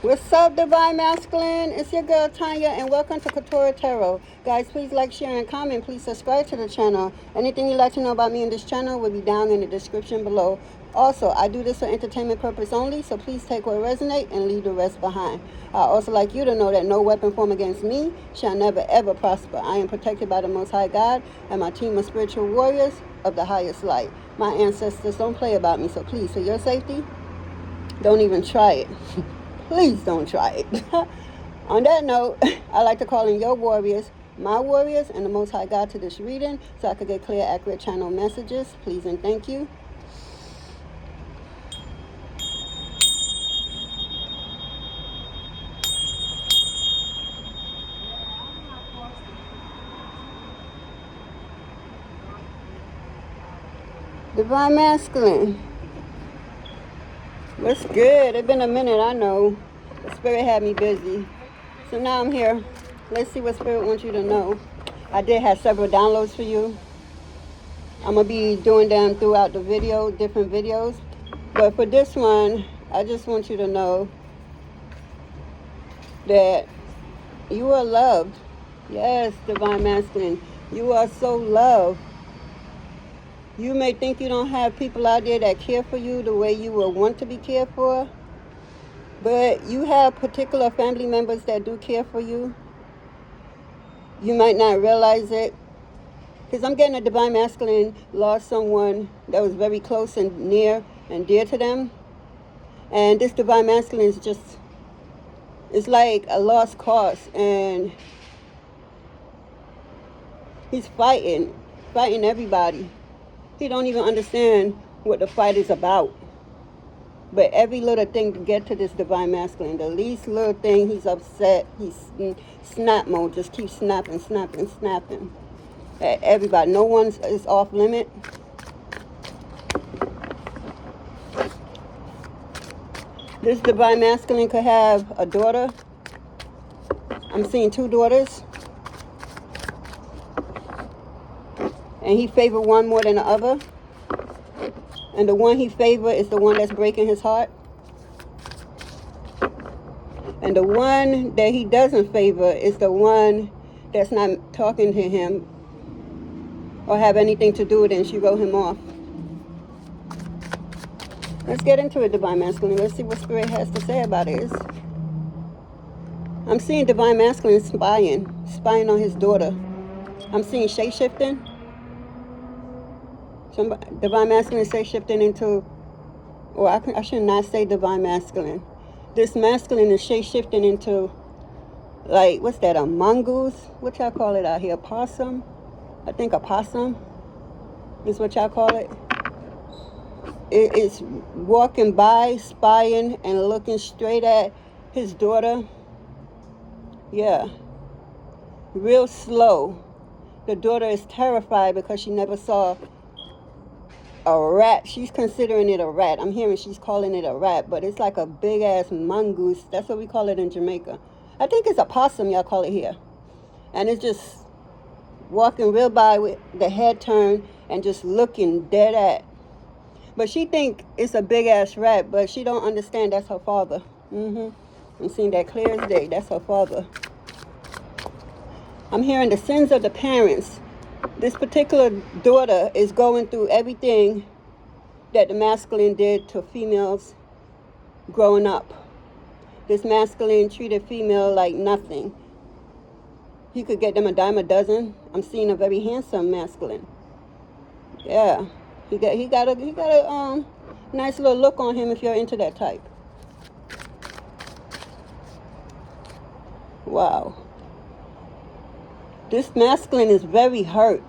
What's up, Divine Masculine? It's your girl, Tanya, and welcome to Quetrah Tarot. Guys, please like, share, and comment. Please subscribe to the channel. Anything you'd like to know about me in this channel will be down in the description below. Also, I do this for entertainment purpose only, so please take what resonates and leave the rest behind. I also like you to know that no weapon formed against me shall never ever prosper. I am protected by the Most High God and my team of spiritual warriors of the highest light. My ancestors don't play about me, so please, for your safety, don't even try it. Please don't try it. On that note, I like to call in your warriors, my warriors, and the Most High God to this reading so I could get clear, accurate channel messages. Please and thank you. Divine Masculine. What's good? It's been a minute, I know. The Spirit had me busy. So now I'm here. Let's see what Spirit wants you to know. I did have several downloads for you. I'm going to be doing them throughout the video, different videos. But for this one, I just want you to know that you are loved. Yes, Divine Masculine. You are so loved. You may think you don't have people out there that care for you the way you would want to be cared for. But you have particular family members that do care for you. You might not realize it. Because I'm getting a Divine Masculine lost someone that was very close and near and dear to them. And this Divine Masculine is just, it's like a lost cause. And he's fighting everybody. He don't even understand what the fight is about. But every little thing to get to this Divine Masculine, the least little thing, he's upset. He's in snap mode, just keeps snapping at everybody. No one is off limit. This Divine Masculine could have a daughter. I'm seeing two daughters. And he favored one more than the other. And the one he favored is the one that's breaking his heart. And the one that he doesn't favor is the one that's not talking to him or have anything to do with it, and she wrote him off. Let's get into it, Divine Masculine. Let's see what Spirit has to say about it. I'm seeing Divine Masculine spying on his daughter. I'm seeing shape-shifting. Divine Masculine is shape-shifting into, or I should not say Divine Masculine. This Masculine is shape-shifting into, like, what's that, a mongoose? What y'all call it out here? Possum? I think a possum is what y'all call it. It's walking by, spying, and looking straight at his daughter. Yeah. Real slow. The daughter is terrified because she never saw a rat. She's considering it a rat. I'm hearing she's calling it a rat, but it's like a big ass mongoose. That's what we call it in Jamaica. I think it's a possum, y'all call it here. And it's just walking real by with the head turned and just looking dead at. But she think it's a big ass rat, but she don't understand that's her father. I'm seeing that clear as day. That's her father. I'm hearing the sins of the parents. This particular daughter is going through everything that the masculine did to females growing up. This masculine treated female like nothing. He could get them a dime a dozen. I'm seeing a very handsome masculine. Yeah, he got a nice little look on him if you're into that type. Wow. This masculine is very hurt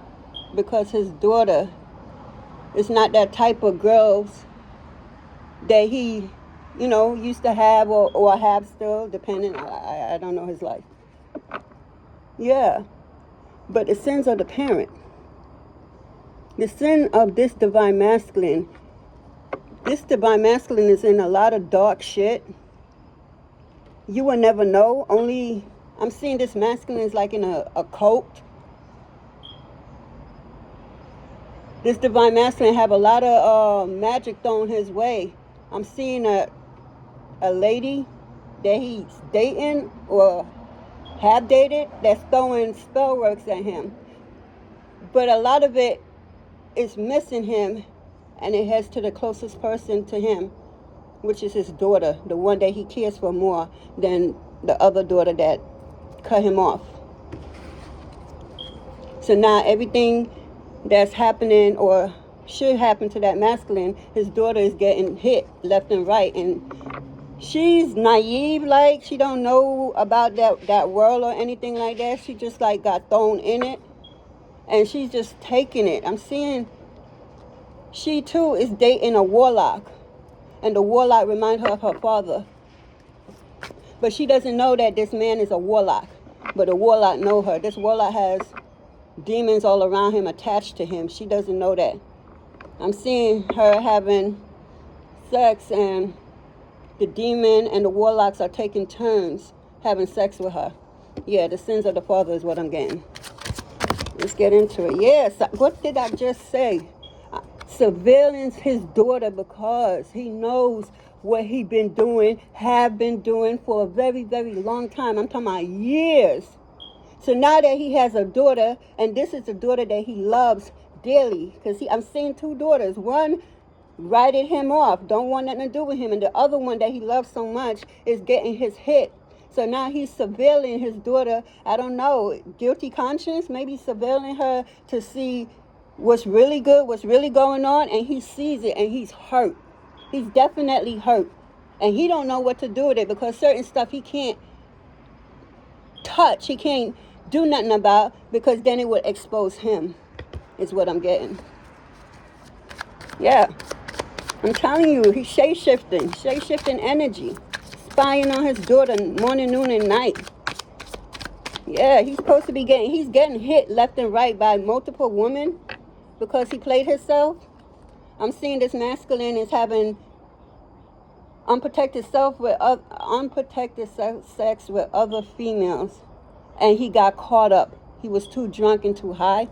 because his daughter is not that type of girls that he, used to have or have still, depending. I don't know his life. Yeah. But the sins of the parent. The sin of this Divine Masculine. This Divine Masculine is in a lot of dark shit. You will never know. Only, I'm seeing this masculine is like in a cult. This Divine Masculine have a lot of magic thrown his way. I'm seeing a lady that he's dating or have dated that's throwing spell works at him. But a lot of it is missing him, and it heads to the closest person to him, which is his daughter, the one that he cares for more than the other daughter that cut him off. So now everything that's happening or should happen to that masculine, his daughter is getting hit left and right, and she's naive, like she don't know about that world or anything like that. She just like got thrown in it, and she's just taking it. I'm seeing she too is dating a warlock, and the warlock reminds her of her father, but she doesn't know that this man is a warlock, but the warlock know her. This warlock has demons all around him, attached to him. She doesn't know that. I'm seeing her having sex, and the demon and the warlocks are taking turns having sex with her. Yeah, the sins of the father is what I'm getting. Let's get into it. Yes, what did I just say? Surveillance his daughter because he knows what he been doing, have been doing for a very, very long time. I'm talking about years. So now that he has a daughter, and this is a daughter that he loves dearly, because I'm seeing two daughters. One writed him off, don't want nothing to do with him, and the other one that he loves so much is getting his hit. So now he's surveilling his daughter. I don't know, guilty conscience, maybe surveilling her to see what's really good, what's really going on, and he sees it and he's hurt. He's definitely hurt, and he don't know what to do with it, because certain stuff he can't touch, he can't do nothing about, because then it would expose him, is what I'm getting. Yeah, I'm telling you, he's shape-shifting energy, spying on his daughter morning, noon, and night. Yeah, he's supposed to be getting hit left and right by multiple women because he played himself. I'm seeing this masculine is having unprotected sex with other females, and he got caught up. He was too drunk and too high.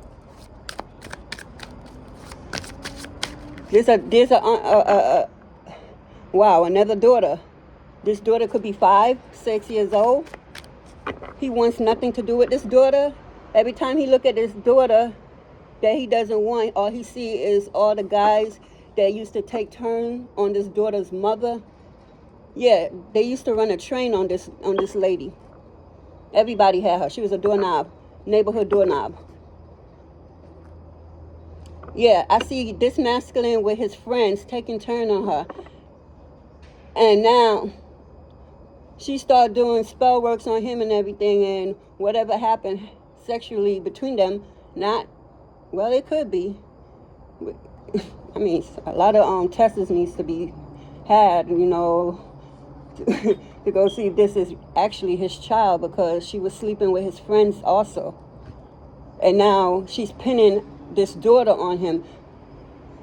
Wow, another daughter. This daughter could be 5, 6 years old. He wants nothing to do with this daughter. Every time he look at this daughter that he doesn't want, all he see is all the guys that used to take turn on this daughter's mother. Yeah, they used to run a train on this lady. Everybody had her. She was a doorknob, neighborhood doorknob. Yeah, I see this masculine with his friends taking turn on her. And now she started doing spell works on him and everything, and whatever happened sexually between them, well, it could be. I mean, a lot of tests needs to be had, to go see if this is actually his child, because she was sleeping with his friends also. And now she's pinning this daughter on him.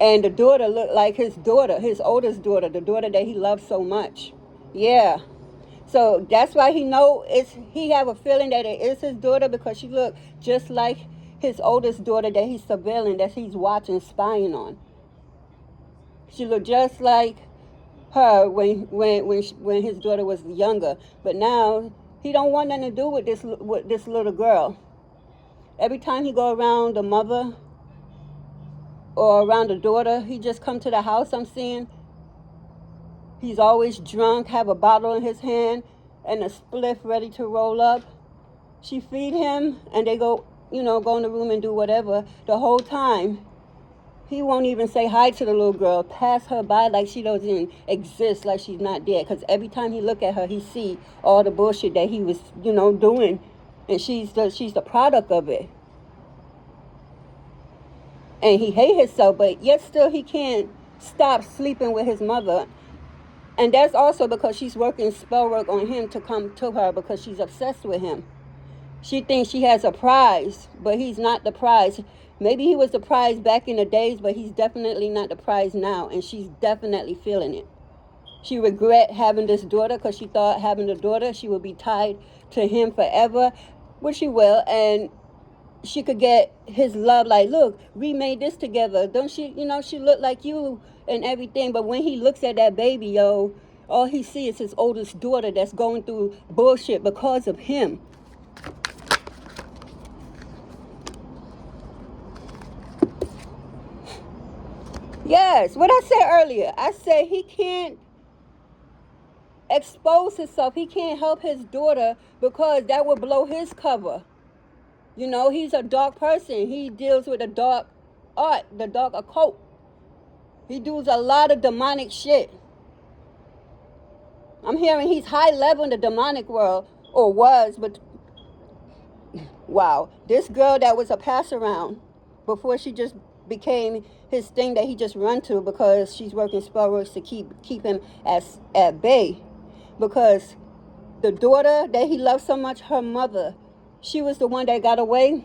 And the daughter looked like his daughter, his oldest daughter, the daughter that he loves so much. Yeah. So that's why he have a feeling that it is his daughter, because she looked just like his oldest daughter that he's surveilling, that he's watching, spying on. She looked just like her when his daughter was younger. But now he don't want nothing to do with this little girl. Every time he go around the mother or around the daughter, he just come to the house. I'm seeing he's always drunk, have a bottle in his hand and a spliff ready to roll up. She feed him, and they go in the room and do whatever. The whole time he won't even say hi to the little girl, pass her by like she doesn't exist, like she's not there. Because every time he look at her, he see all the bullshit that he was doing, and she's the product of it. And he hate himself, but yet still he can't stop sleeping with his mother. And that's also because she's working spell work on him to come to her, because she's obsessed with him. She thinks she has a prize, but he's not the prize. Maybe he was the prize back in the days, but he's definitely not the prize now, and she's definitely feeling it. She regret having this daughter, because she thought having the daughter, she would be tied to him forever, which she will, and she could get his love, like, look, we made this together. Don't she, she look like you and everything. But when he looks at that baby, All he sees is his oldest daughter that's going through bullshit because of him. Yes, what I said earlier. I said he can't expose himself. He can't help his daughter because that would blow his cover. You know, he's a dark person. He deals with the dark art, the dark occult. He does a lot of demonic shit. I'm hearing he's high level in the demonic world, or was, but wow. This girl that was a pass around before she just became his thing that he just run to because she's working spell works to keep him at bay. Because the daughter that he loved so much, her mother, she was the one that got away,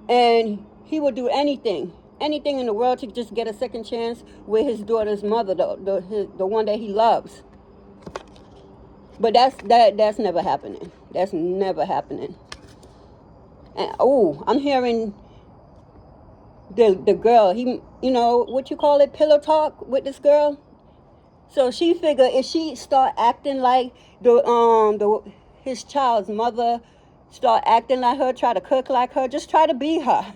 and he would do anything in the world to just get a second chance with his daughter's mother, the one that he loves. But that's never happening. That's never happening. And I'm hearing the girl, he, you know, what you call it, pillow talk with this girl. So she figured if she start acting like his child's mother, start acting like her, try to cook like her, just try to be her,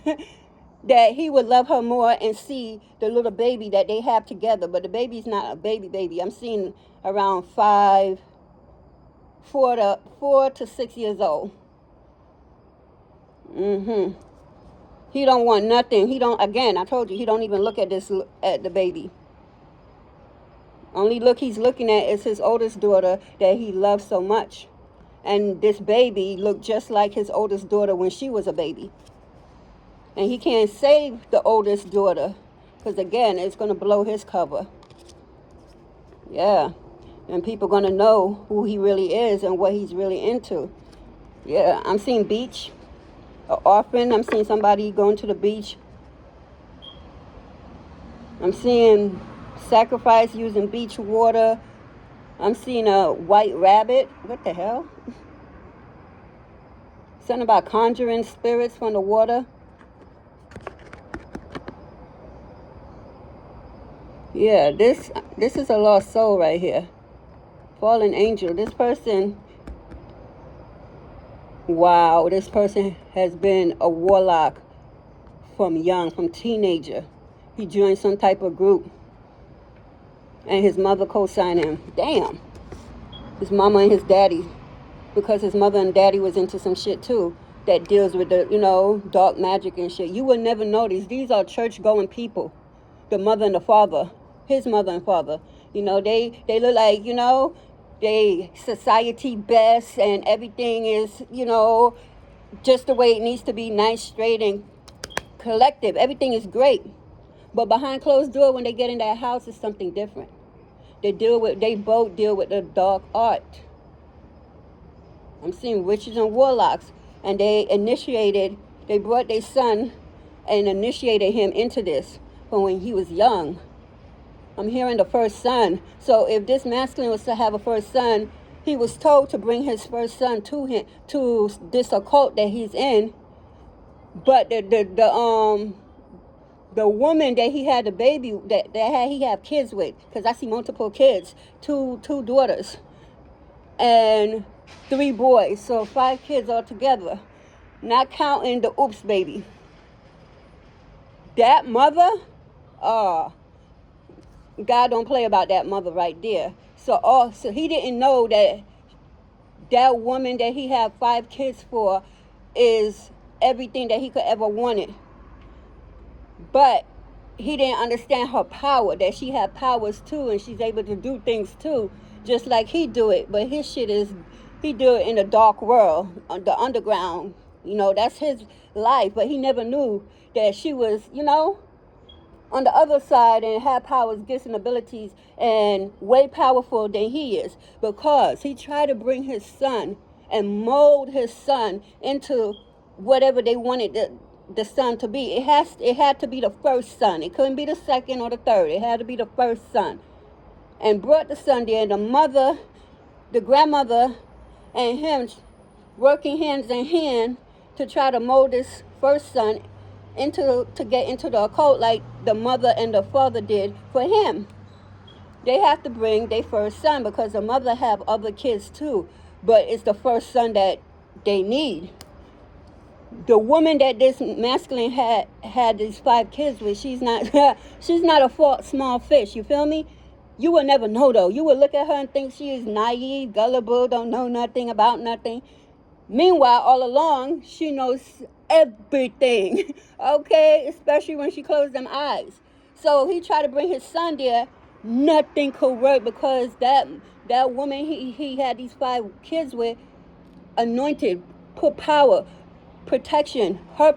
that he would love her more and see the little baby that they have together. But the baby's not a baby. I'm seeing around 4 to 6 years old. He don't want nothing. Again, I told you, he don't even look at the baby. Only look he's looking at is his oldest daughter that he loves so much. And this baby looked just like his oldest daughter when she was a baby. And he can't save the oldest daughter because, again, it's going to blow his cover. Yeah. And people going to know who he really is and what he's really into. Yeah, I'm seeing beach. Often I'm seeing somebody going to the beach. I'm seeing sacrifice using beach water. I'm seeing a white rabbit. What the hell? Something about conjuring spirits from the water. Yeah, this is a lost soul right here. Fallen angel. This person, wow, this person has been a warlock from teenager. He joined some type of group. And his mother co-signed him. Damn. His mama and his daddy. Because his mother and daddy was into some shit too. That deals with the, you know, dark magic and shit. You would never notice. These are church-going people. The mother and the father. His mother and father. You know, they look like, you know, they society best and everything is, you know, just the way it needs to be, nice, straight, and collective. Everything is great. But behind closed door, when they get in that house, it's something different. They both deal with the dark art. I'm seeing witches and warlocks. And they brought their son and initiated him into this from when he was young. I'm hearing the first son. So if this masculine was to have a first son, he was told to bring his first son to him, to this occult that he's in. But the woman that he had the baby he had kids with, because I see multiple kids, two daughters and 3 boys, so 5 kids altogether, not counting the oops baby. That mother, God don't play about that mother right there. So he didn't know that woman that he had 5 kids for is everything that he could ever wanted. But he didn't understand her power, that she had powers too, and she's able to do things too, just like he do it. But his shit is, he do it in the dark world, the underground. You know, that's his life. But he never knew that she was, you know, on the other side and had powers, gifts, and abilities, and way powerful than he is. Because he tried to bring his son and mold his son into whatever they wanted the son to be. It had to be the first son. It couldn't be the second or the third. It had to be the first son. And brought the son there, and the mother, the grandmother, and him working hands in hand to try to mold this first son to get into the occult like the mother and the father did for him. they have to bring their first son because the mother have other kids too, but it's the first son that they need. The woman that this masculine had these 5 kids with, she's not she's not a small fish. You feel me? You will never know though. You will look at her and think she is naive, gullible, don't know nothing about nothing. Meanwhile, all along, she knows everything. Okay, especially when she closed them eyes. So he tried to bring his son there. Nothing could work because that woman he had these 5 kids with, anointed, put power, protection, her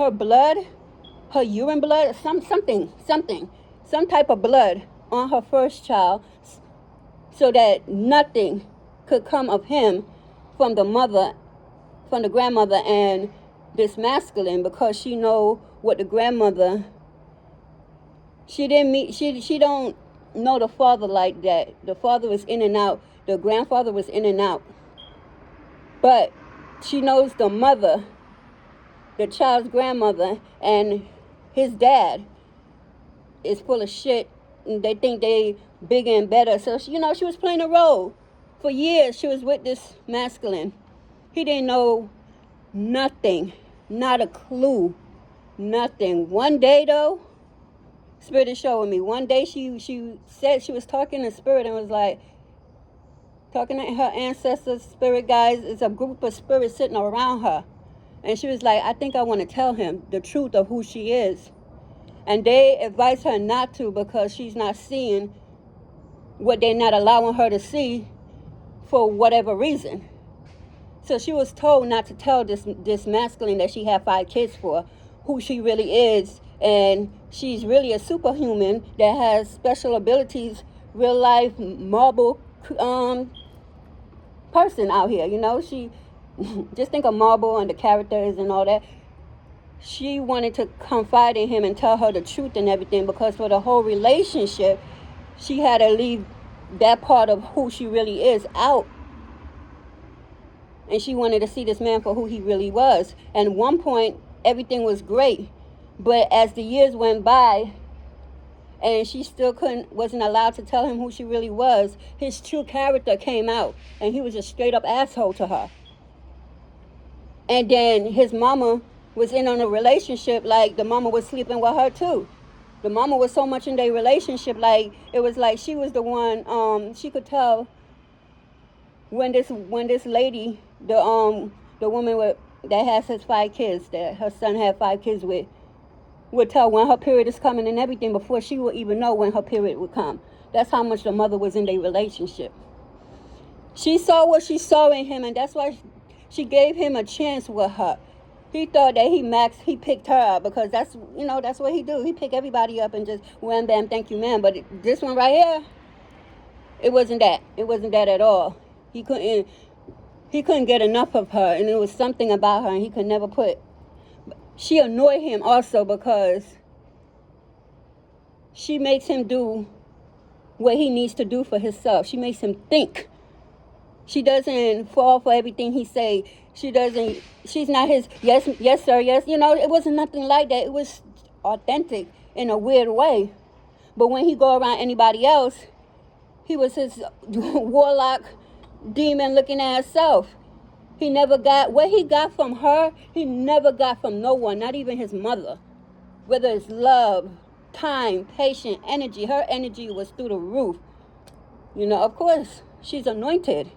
blood, her urine blood, some type of blood on her first child, so that nothing could come of him from the mother, from the grandmother and this masculine, because she know what the grandmother, she don't know the father like that. The father was in and out, the grandfather was in and out, but she knows the mother, the child's grandmother, and his dad is full of shit, and they think they bigger and better. So she was playing a role. For years, she was with this masculine. He didn't know nothing, not a clue, nothing. One day, though, Spirit is showing me. One day, she said she was talking to Spirit and was like, talking to her ancestors, spirit guys. It's a group of spirits sitting around her. And she was like, I think I want to tell him the truth of who she is. And they advise her not to because she's not seeing what they're not allowing her to see for whatever reason. So she was told not to tell this masculine that she had 5 kids for, who she really is. And she's really a superhuman that has special abilities, real life marble person out here. She just think of Marble and the characters and all that. She wanted to confide in him and tell her the truth and everything, because for the whole relationship, she had to leave that part of who she really is out. And she wanted to see this man for who he really was. And at one point, everything was great. But as the years went by, and she still wasn't allowed to tell him who she really was, his true character came out, and he was a straight up asshole to her. And then his mama was in on a relationship, like the mama was sleeping with her too. The mama was so much in their relationship, like it was like she was the one, she could tell when this lady, the woman that has his 5 kids, that her son had 5 kids with, would tell when her period is coming and everything before she would even know when her period would come. That's how much the mother was in their relationship. She saw what she saw in him, and that's why she gave him a chance with her. He thought that he picked her up because that's what he do. He pick everybody up and just wham bam, thank you ma'am. But this one right here, it wasn't that. It wasn't that at all. He couldn't get enough of her, and it was something about her, and he could never put. She annoyed him also because she makes him do what he needs to do for himself. She makes him think. She doesn't fall for everything he say. She's not his yes sir, yes. It wasn't nothing like that. It was authentic in a weird way. But when he go around anybody else, he was his warlock, demon looking ass self. He never got what he got from her. He never got from no one, not even his mother. Whether it's love, time, patience, energy. Her energy was through the roof. Of course, she's anointed.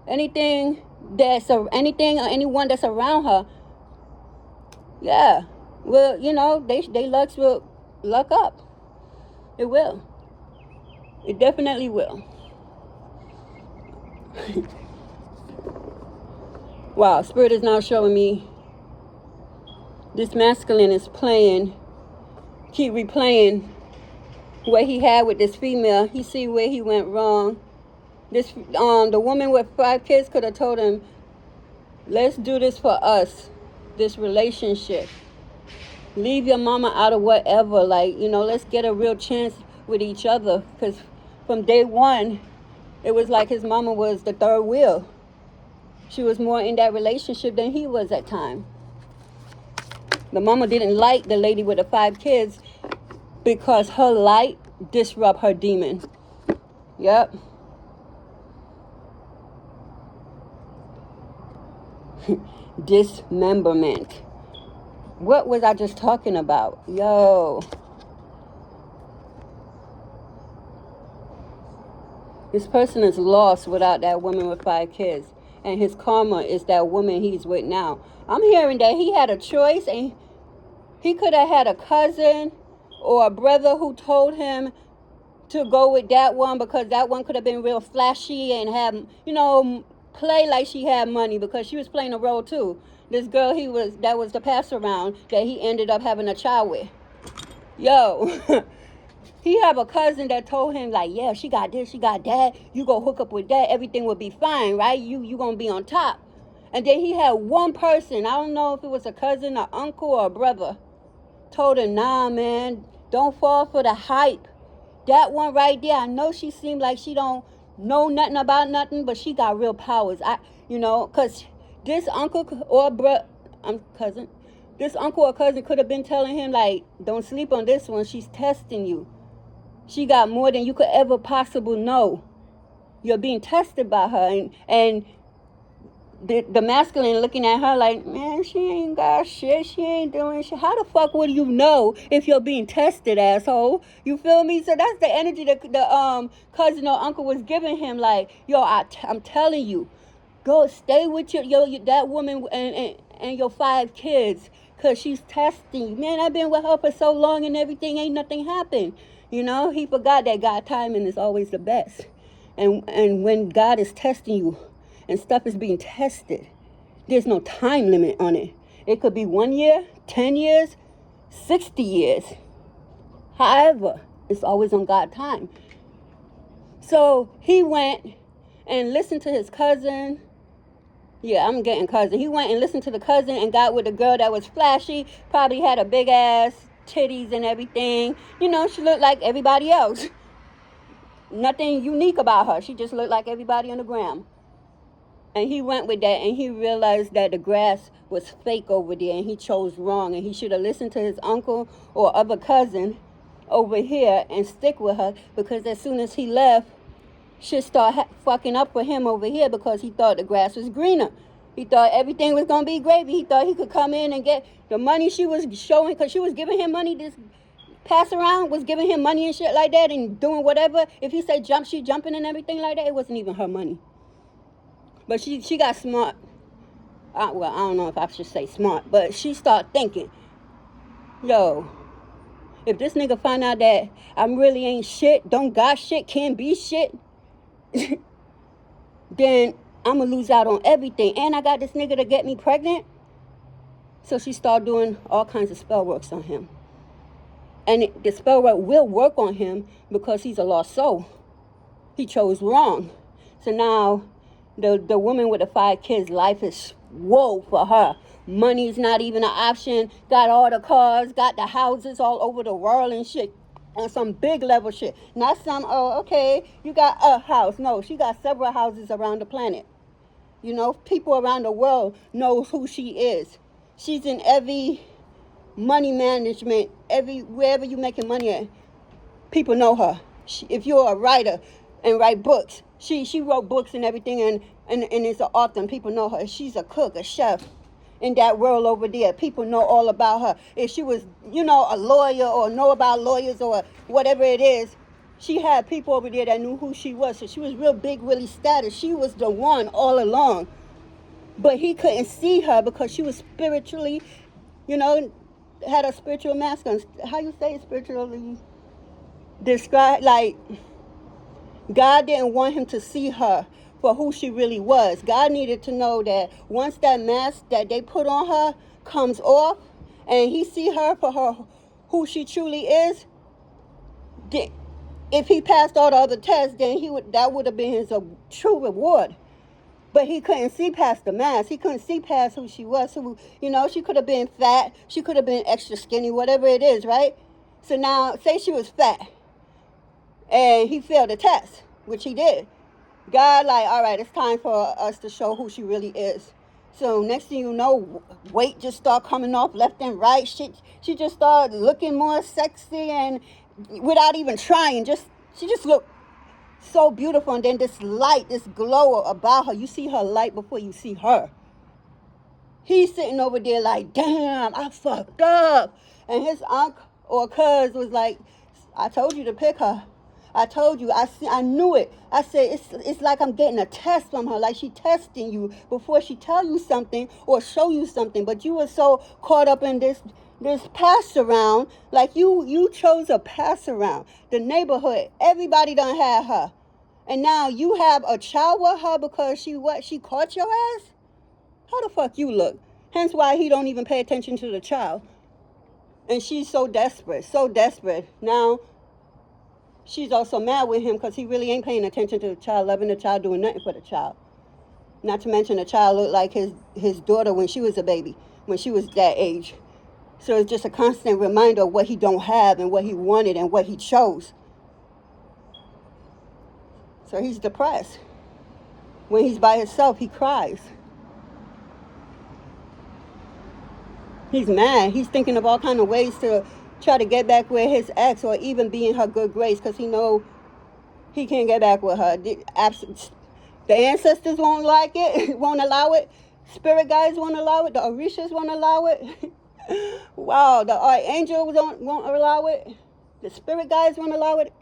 Anything or anyone that's around her, yeah, well, they lucks will luck up. It will. It definitely will. Wow, Spirit is now showing me this masculine is keep replaying what he had with this female. He see where he went wrong. The woman with 5 kids could have told him, let's do this for us, this relationship. Leave your mama out of whatever, let's get a real chance with each other. Because from day one, it was like his mama was the third wheel. She was more in that relationship than he was at time. The mama didn't like the lady with the 5 kids because her light disrupt her demon. Yep. Dismemberment. What was I just talking about? Yo. This person is lost without that woman with 5 kids. And his karma is that woman he's with now. I'm hearing that he had a choice, and he could have had a cousin or a brother who told him to go with that one because that one could have been real flashy and have, you know, play like she had money, because she was playing a role too. This girl that was the pass around that he ended up having a child with. Yo. He have a cousin that told him, like, yeah, she got this, she got that. You go hook up with that, everything will be fine, right? You gonna be on top. And then he had one person, I don't know if it was a cousin, an uncle, or a brother, told him, nah, man, don't fall for the hype. That one right there, I know she seemed like she don't know nothing about nothing, but she got real powers. Because this uncle or cousin, this uncle or cousin could have been telling him, like, don't sleep on this one, she's testing you. She got more than you could ever possibly know. You're being tested by her. And the masculine looking at her like, man, she ain't got shit. She ain't doing shit. How the fuck would you know if you're being tested, asshole? You feel me? So that's the energy that the cousin or uncle was giving him. Like, yo, I'm telling you, go stay with that woman and your 5 kids. Because she's testing you. Man, I've been with her for so long and everything. Ain't nothing happened. You know, he forgot that God timing is always the best. And when God is testing you and stuff is being tested, there's no time limit on it. It could be 1 year, 10 years, 60 years. However, it's always on God time. So he went and listened to his cousin. Yeah, I'm getting cousin. He went and listened to the cousin and got with a girl that was flashy, probably had a big ass, titties and everything. You know, she looked like everybody else. Nothing unique about her. She just looked like everybody on the gram. And he went with that, and he realized that the grass was fake over there, and he chose wrong, and he should have listened to his uncle or other cousin over here and stick with her, because as soon as he left, shit started fucking up for him over here, because he thought the grass was greener. He thought everything was going to be gravy. He thought he could come in and get the money she was showing, because she was giving him money. This pass around was giving him money and shit like that and doing whatever. If he said jump, she jumping and everything like that. It wasn't even her money. But she got smart. Well, I don't know if I should say smart, but she started thinking, yo, if this nigga find out that I really ain't shit, don't got shit, can't be shit, then I'm going to lose out on everything. And I got this nigga to get me pregnant. So she started doing all kinds of spell works on him. And the spell work will work on him because he's a lost soul. He chose wrong. So now the woman with the 5 kids, life is woe for her. Money's not even an option. Got all the cars, got the houses all over the world and shit. On some big level shit. Not some, oh, okay, you got a house. No, she got several houses around the planet. You know, people around the world know who she is. She's in every money management, wherever you making money at, people know her. If you're a writer and write books, she wrote books and everything, and it's an author, and people know her. She's a cook, a chef. In that world over there, people know all about her. If she was, you know, a lawyer or know about lawyers or whatever it is, she had people over there that knew who she was. So she was real big, really status. She was the one all along. But he couldn't see her because she was spiritually, you know, had a spiritual masculine. How you say spiritually described? Like, God didn't want him to see her for who she really was. God needed to know that once that mask that they put on her comes off and he see her for her who she truly is, if he passed all the other tests, then that would have been his true reward. But he couldn't see past the mask. He couldn't see past who she was. So, you know, she could have been fat. She could have been extra skinny, whatever it is, right? So now, say she was fat and he failed the test, which he did. God, like, all right, it's time for us to show who she really is. So next thing you know, weight just start coming off left and right. She just started looking more sexy, and without even trying, she just looked so beautiful. And then this light, this glow about her. You see her light before you see her. He's sitting over there like, damn, I fucked up. And his aunt or cuz was like, I told you to pick her. I told you, I knew it. I said, it's like I'm getting a test from her, like she testing you before she tell you something or show you something. But you were so caught up in this pass around, like you chose a pass around. The neighborhood, everybody done had her. And now you have a child with her because she caught your ass? How the fuck you look? Hence why he don't even pay attention to the child. And she's so desperate, so desperate. Now, she's also mad with him because he really ain't paying attention to the child, loving the child, doing nothing for the child. Not to mention the child looked like his daughter when she was a baby, when she was that age. So it's just a constant reminder of what he don't have and what he wanted and what he chose. So he's depressed. When he's by himself, he cries. He's mad. He's thinking of all kind of ways to try to get back with his ex or even be in her good grace because he know he can't get back with her. The ancestors won't like it, won't allow it. Spirit guides won't allow it. The Orishas won't allow it. Wow, the archangels won't allow it. The spirit guides won't allow it.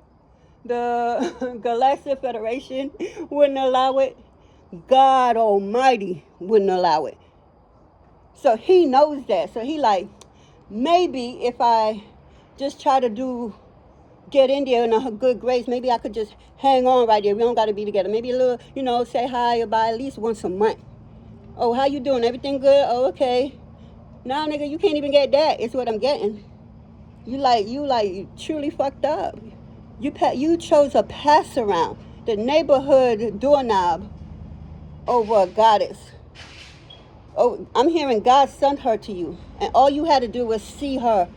The Galactic Federation wouldn't allow it. God Almighty wouldn't allow it. So he knows that. So he like, maybe if I just try to get in there in a good grace, maybe I could just hang on right there. We don't got to be together. Maybe a little, say hi or bye at least once a month. Oh, how you doing? Everything good? Oh, okay. Nah, nigga, you can't even get that. It's what I'm getting. You truly fucked up. You chose a pass around, the neighborhood doorknob over a goddess. Oh, I'm hearing God sent her to you. And all you had to do was see her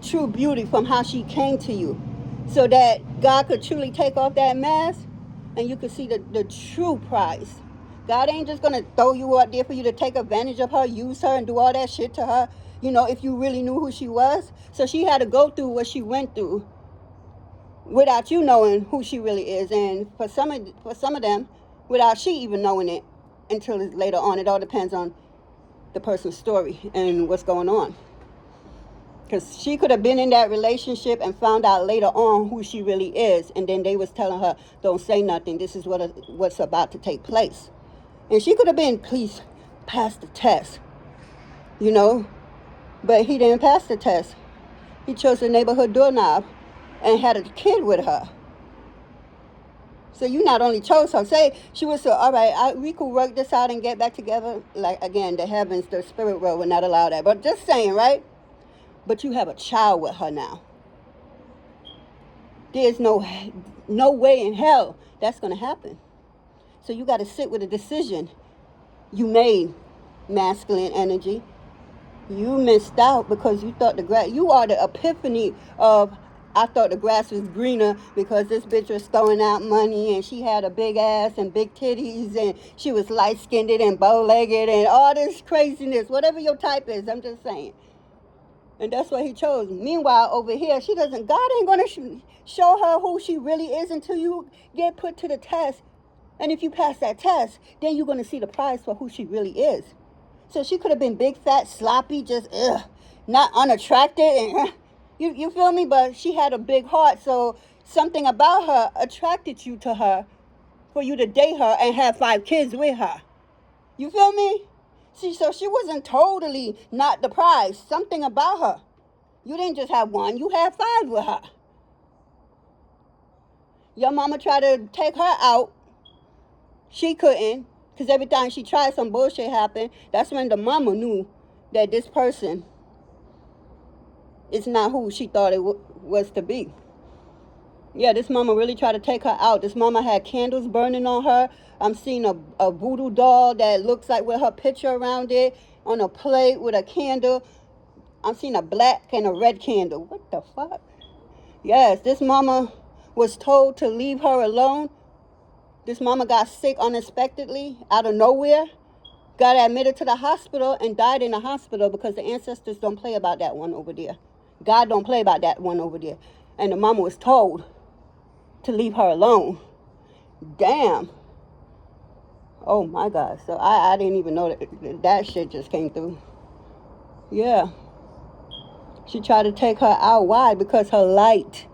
true beauty from how she came to you. So that God could truly take off that mask and you could see the true prize. God ain't just going to throw you out there for you to take advantage of her, use her, and do all that shit to her, if you really knew who she was. So she had to go through what she went through without you knowing who she really is. And for some of them, without she even knowing it until later on. It all depends on the person's story and what's going on. Because she could have been in that relationship and found out later on who she really is. And then they was telling her, don't say nothing. This is what's about to take place. And she could have been, please pass the test. But he didn't pass the test. He chose the neighborhood doorknob and had a kid with her. So you not only chose her, say she was all right, we could work this out and get back together. Like, again, the heavens, the spirit world would not allow that. But just saying, right? But you have a child with her now. There's no way in hell that's going to happen. So you got to sit with a decision you made, masculine energy. You missed out because you thought you are the epiphany of, I thought the grass was greener because this bitch was throwing out money and she had a big ass and big titties and she was light-skinned and bow-legged and all this craziness. Whatever your type is, I'm just saying. And that's what he chose. Meanwhile, over here, God ain't going to show her who she really is until you get put to the test. And if you pass that test, then you're going to see the prize for who she really is. So she could have been big, fat, sloppy, just not unattractive. And you feel me? But she had a big heart. So something about her attracted you to her for you to date her and have 5 kids with her. You feel me? See, so she wasn't totally not the prize. Something about her. You didn't just have 1. You had 5 with her. Your mama tried to take her out. She couldn't. Because every time she tried, some bullshit happened. That's when the mama knew that this person is not who she thought it was to be. Yeah, this mama really tried to take her out. This mama had candles burning on her. I'm seeing a voodoo doll that looks like with her picture around it on a plate with a candle. I'm seeing a black and a red candle. What the fuck? Yes, this mama was told to leave her alone. This mama got sick unexpectedly out of nowhere. got admitted to the hospital and died in the hospital because the ancestors don't play about that one over there. God don't play about that one over there. And the mama was told to leave her alone. Damn. Oh my God. So I didn't even know that shit just came through. Yeah. She tried to take her out. Why? Because her light.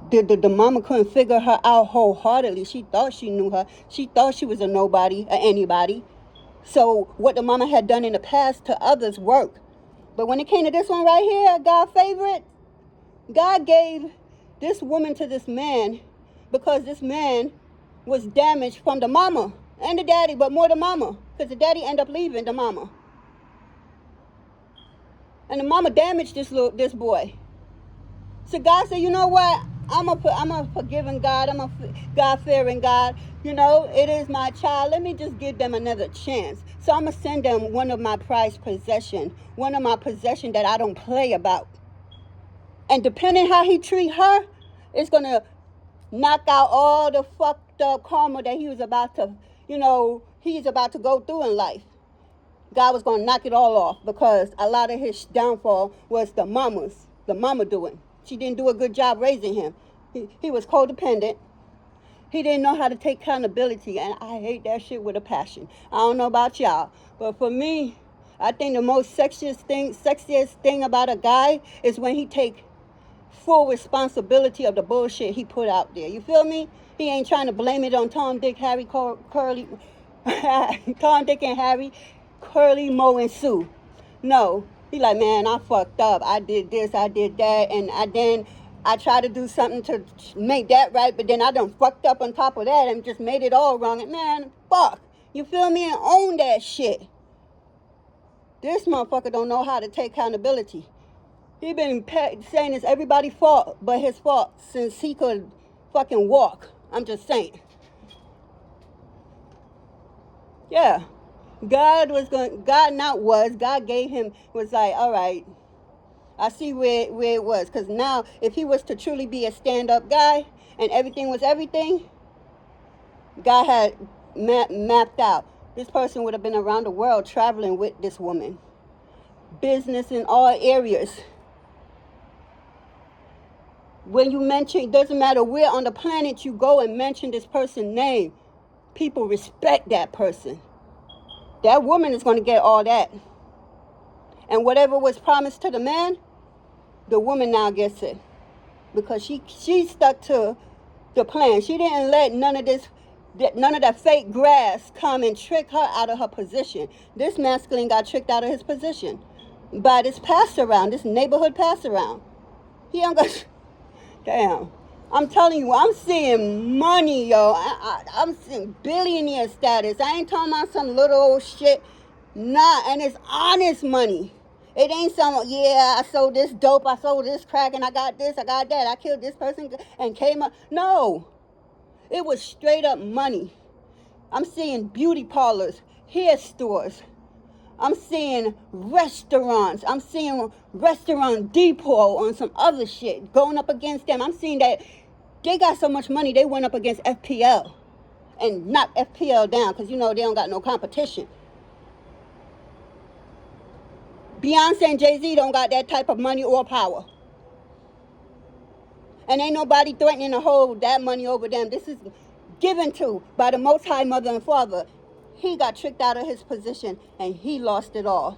The mama couldn't figure her out wholeheartedly. She thought she knew her. She thought she was a nobody or anybody. So what the mama had done in the past to others worked. But when it came to this one right here, God favorite, God gave this woman to this man because this man was damaged from the mama and the daddy, but more the mama, because the daddy ended up leaving the mama. And the mama damaged this boy. So God said, you know what? I'm a forgiving God. I'm a God-fearing God. You know, it is my child. Let me just give them another chance. So I'm going to send them one of my prized possession, one of my possession that I don't play about. And depending how he treat her, it's going to knock out all the fucked up karma that he was about to, he's about to go through in life. God was going to knock it all off because a lot of his downfall was the mama doing. She didn't do a good job raising him. He was codependent. He didn't know how to take accountability, and I hate that shit with a passion. I don't know about y'all, but for me, I think the most sexiest thing about a guy is when he take full responsibility of the bullshit he put out there. You feel me? He ain't trying to blame it on Tom, Dick, Harry, Curly, Tom, Dick, and Harry, Curly, Moe, and Sue. No. He like, man, I fucked up. I did this, I did that, and I tried to do something to make that right, but then I done fucked up on top of that and just made it all wrong. And man, fuck. You feel me? And own that shit. This motherfucker don't know how to take accountability. He been saying it's everybody's fault but his fault since he could fucking walk. I'm just saying. Yeah. God gave him, was like, all right, I see where it was. Because now, if he was to truly be a stand-up guy and everything was everything, God had mapped out. This person would have been around the world traveling with this woman. Business in all areas. When you mention, it doesn't matter where on the planet you go and mention this person's name, people respect that person. That woman is going to get all that. And whatever was promised to the man, the woman now gets it. Because she stuck to the plan. She didn't let none of that fake grass come and trick her out of her position. This masculine got tricked out of his position by this pass around, this neighborhood pass around. He ain't got... Damn. I'm telling you, I'm seeing money, yo. I'm seeing billionaire status. I ain't talking about some little old shit. Nah, and it's honest money. It ain't some, yeah, I sold this dope, I sold this crack, and I got this, I got that. I killed this person and came up. No. It was straight up money. I'm seeing beauty parlors, hair stores. I'm seeing restaurants. I'm seeing Restaurant Depot on some other shit going up against them. I'm seeing that they got so much money, they went up against FPL and knocked FPL down because, they don't got no competition. Beyonce and Jay-Z don't got that type of money or power. And ain't nobody threatening to hold that money over them. This is given to by the Most High Mother and Father. He got tricked out of his position and he lost it all.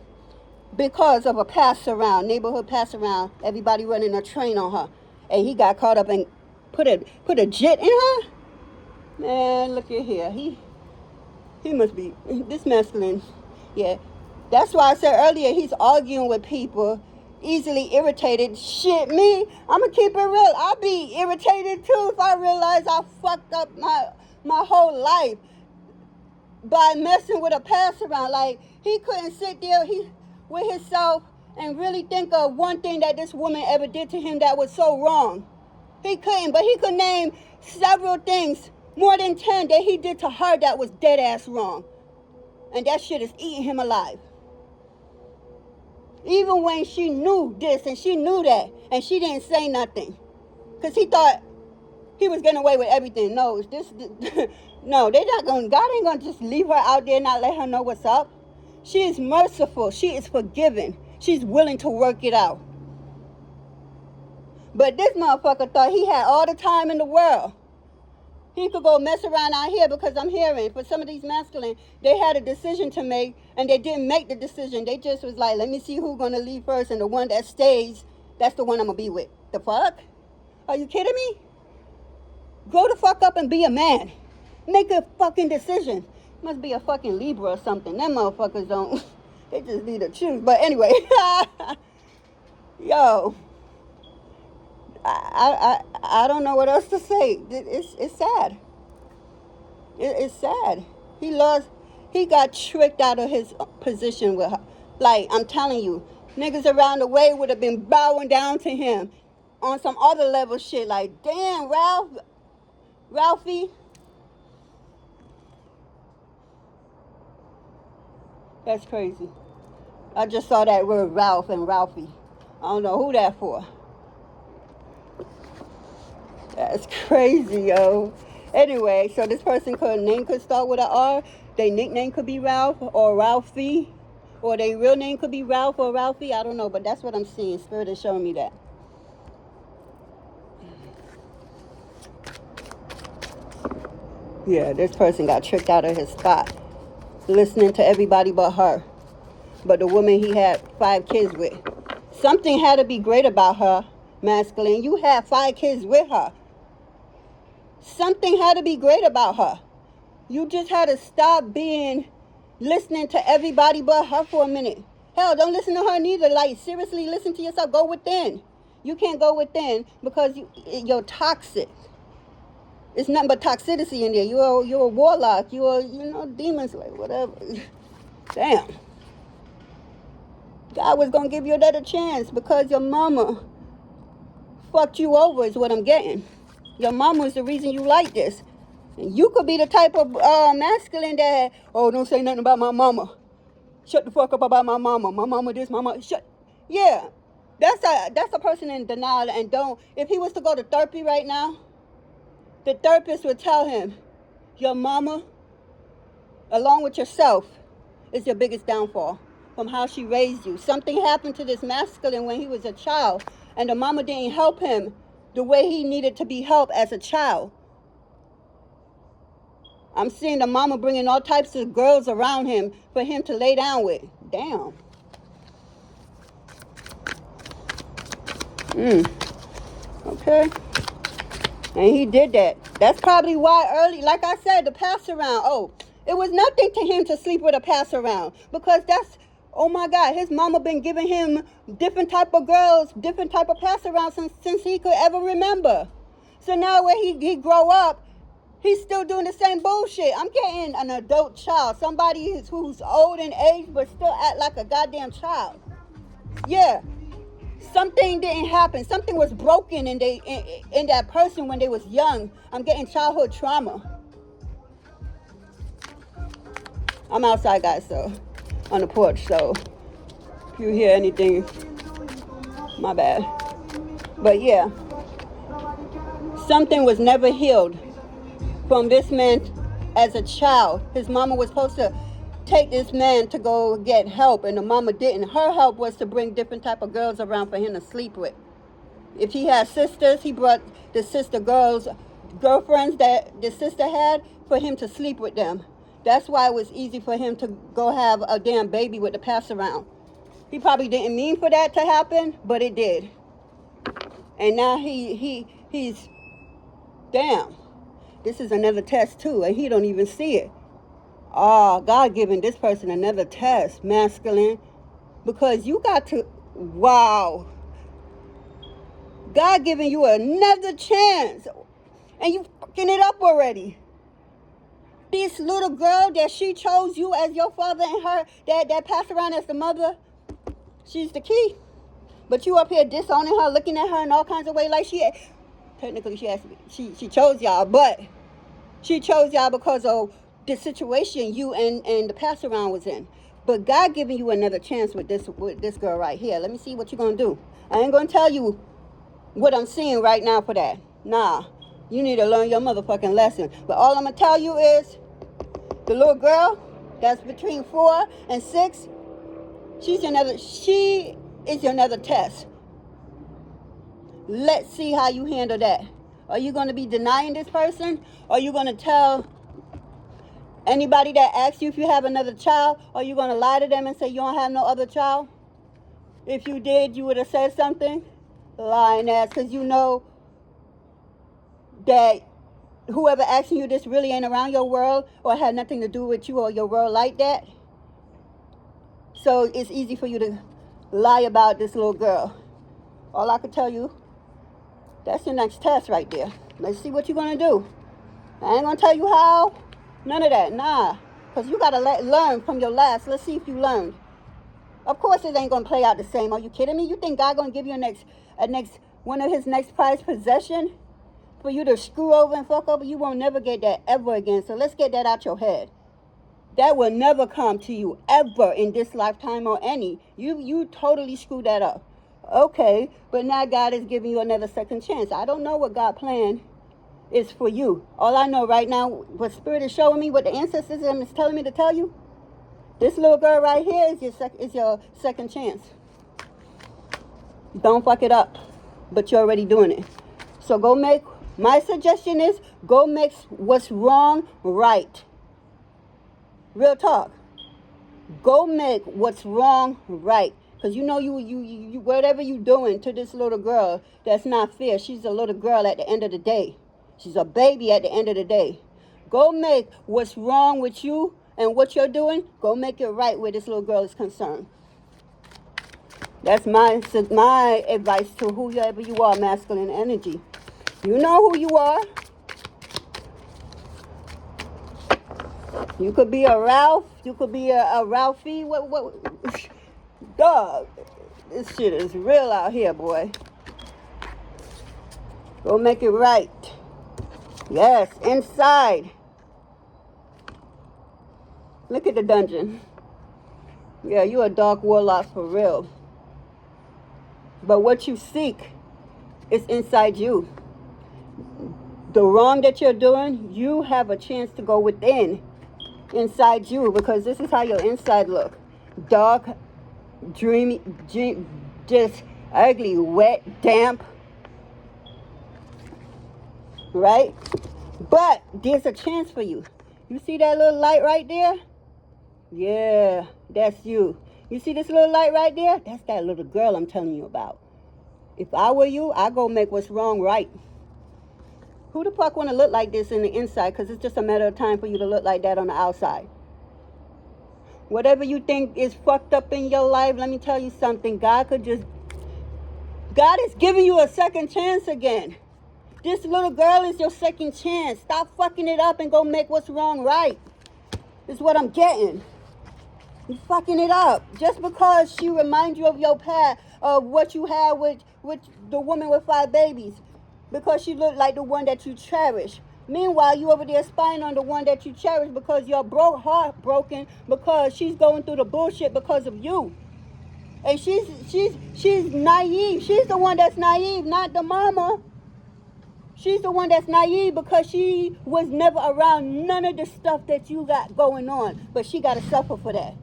Because of a neighborhood pass around, everybody running a train on her. And he got caught up and put a jet in her? Man, look at here. He must be, this masculine, yeah. That's why I said earlier, he's arguing with people, easily irritated. Shit, me, I'm going to keep it real. I'll be irritated too if I realize I fucked up my whole life by messing with a pass around. Like, he couldn't sit there with himself and really think of one thing that this woman ever did to him that was so wrong. He couldn't, but he could name several things, more than 10, that he did to her that was dead ass wrong. And that shit is eating him alive. Even when she knew this and she knew that, and she didn't say nothing. Because he thought he was getting away with everything. No, no, they're not going. God ain't going to just leave her out there and not let her know what's up. She is merciful. She is forgiving. She's willing to work it out. But this motherfucker thought he had all the time in the world. He could go mess around out here, because I'm hearing for some of these masculine, they had a decision to make and they didn't make the decision. They just was like, let me see who's going to leave first, and the one that stays, that's the one I'm going to be with. The fuck? Are you kidding me? Grow the fuck up and be a man. Make a fucking decision. Must be a fucking Libra or something. Them motherfuckers don't, they just need to choose. But anyway, yo, I don't know what else to say. It's sad. It's sad. He got tricked out of his position with her. Like, I'm telling you, niggas around the way would have been bowing down to him on some other level shit. Like, damn, Ralphie. That's crazy. I just saw that word Ralph and Ralphie. I don't know who that for. That's crazy, yo. Anyway, so this person name could start with an R. Their nickname could be Ralph or Ralphie. Or their real name could be Ralph or Ralphie. I don't know, but that's what I'm seeing. Spirit is showing me that. Yeah, this person got tricked out of his spot. Listening to everybody but her. But the woman he had 5 kids with. Something had to be great about her, masculine. You had 5 kids with her. Something had to be great about her. You just had to stop listening to everybody but her for a minute. Hell, don't listen to her neither. Like, seriously, listen to yourself. Go within. You can't go within because you're toxic. It's nothing but toxicity in there. You're a warlock. You're demons, like whatever. Damn. God was going to give you another chance because your mama fucked you over is what I'm getting. Your mama is the reason you like this. And you could be the type of masculine that, oh, don't say nothing about my mama. Shut the fuck up about my mama. My mama this, my mama, shut. Yeah. That's a person in denial and don't. If he was to go to therapy right now, the therapist would tell him, your mama, along with yourself, is your biggest downfall from how she raised you. Something happened to this masculine when he was a child, and the mama didn't help him the way he needed to be helped as a child. I'm seeing the mama bringing all types of girls around him for him to lay down with. Damn. Okay. And he did that. That's probably why early, like I said, the pass around. Oh, it was nothing to him to sleep with a pass around. Because that's, oh my God, his mama been giving him different type of girls, different type of pass around since he could ever remember. So now when he grow up, he's still doing the same bullshit. I'm getting an adult child. Somebody who's old in age but still act like a goddamn child. Yeah. Something didn't happen. Something was broken in that person when they was young. I'm getting childhood trauma. I'm outside, guys, so on the porch. So if you hear anything, my bad. But yeah, something was never healed from this man as a child. His mama was supposed to take this man to go get help, and the mama didn't. Her help was to bring different type of girls around for him to sleep with. If he had sisters, he brought the girlfriends that the sister had for him to sleep with them. That's why it was easy for him to go have a damn baby with the pass around. He probably didn't mean for that to happen, but it did. And now he's damn. This is another test too, and he don't even see it. Oh, God giving this person another test, masculine, because you got to, wow. God giving you another chance, and you fucking it up already. This little girl that she chose you as your father and her, that passed around as the mother, she's the key. But you up here disowning her, looking at her in all kinds of ways like technically she chose y'all, but she chose y'all because of the situation you and the pass around was in. But God giving you another chance with this girl right here. Let me see what you're gonna do. I ain't gonna tell you what I'm seeing right now for that. Nah. You need to learn your motherfucking lesson. But all I'm going to tell you is, the little girl that's between 4 and 6, she is your another test. Let's see how you handle that. Are you going to be denying this person? Are you going to tell anybody that asks you if you have another child? Are you going to lie to them and say you don't have no other child? If you did, you would have said something. Lying ass, because you know that whoever asking you this really ain't around your world or had nothing to do with you or your world like that. So it's easy for you to lie about this little girl. All I can tell you, that's your next test right there. Let's see what you're going to do. I ain't going to tell you how. None of that. Nah. Because you got to learn from your last. Let's see if you learned. Of course it ain't going to play out the same. Are you kidding me? You think God going to give you one of his next prized possession for you to screw over and fuck over? You won't never get that ever again. So let's get that out your head. That will never come to you ever in this lifetime or any. You totally screwed that up. Okay, but now God is giving you another second chance. I don't know what God's plan is for you. All I know right now, what Spirit is showing me, what the ancestors is telling me to tell you, this little girl right here is your second chance. Don't fuck it up, but you're already doing it. So my suggestion is, go make what's wrong right. Real talk. Go make what's wrong right. Because you know you whatever you doing to this little girl, that's not fair. She's a little girl at the end of the day. She's a baby at the end of the day. Go make what's wrong with you and what you're doing, go make it right where this little girl is concerned. That's my advice to whoever you are, masculine energy. You know who you are. You could be a Ralph. You could be a Ralphie. What? Dog. This shit is real out here, boy. Go make it right. Yes, inside. Look at the dungeon. Yeah, you a dark warlock for real. But what you seek is inside you. The wrong that you're doing, you have a chance to go within, inside you, because this is how your inside look. Dark, dreamy, just ugly, wet, damp. Right? But there's a chance for you. You see that little light right there? Yeah, that's you. You see this little light right there? That's that little girl I'm telling you about. If I were you, I'd go make what's wrong right. Who the fuck want to look like this in the inside? Because it's just a matter of time for you to look like that on the outside. Whatever you think is fucked up in your life, let me tell you something. God is giving you a second chance again. This little girl is your second chance. Stop fucking it up and go make what's wrong right. This is what I'm getting. You fucking it up. Just because she reminds you of your past, of what you had with the woman with 5 babies. Because she looked like the one that you cherish. Meanwhile, you over there spying on the one that you cherish because your heart broken because she's going through the bullshit because of you. And she's naive. She's the one that's naive, not the mama. She's the one that's naive because she was never around none of the stuff that you got going on. But she got to suffer for that.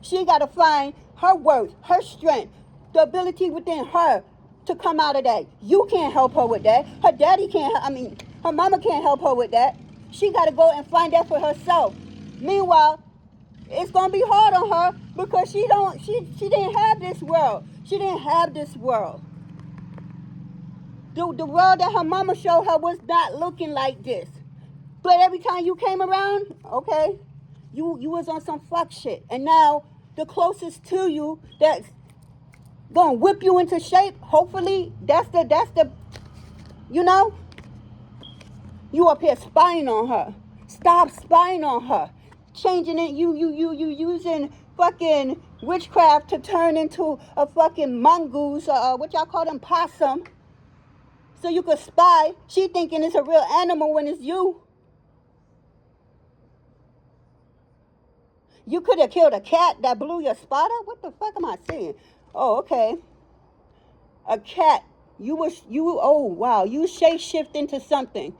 She got to find her worth, her strength, the ability within her to come out of that. You can't help her with that. Her daddy can't, her mama can't help her with that. She got to go and find that for herself. Meanwhile, it's going to be hard on her because she didn't have this world. She didn't have this world. The world that her mama showed her was not looking like this. But every time you came around, okay, you was on some fuck shit. And now the closest to you that's gonna whip you into shape, hopefully, that's the you know, you up here spying on her. Stop spying on her. Changing it, you using fucking witchcraft to turn into a fucking mongoose, what y'all call them, possum. So you could spy. She thinking it's a real animal when it's you. You could have killed a cat that blew your spot up. What the fuck am I saying? Oh, okay. A cat oh wow, you shape-shift into something.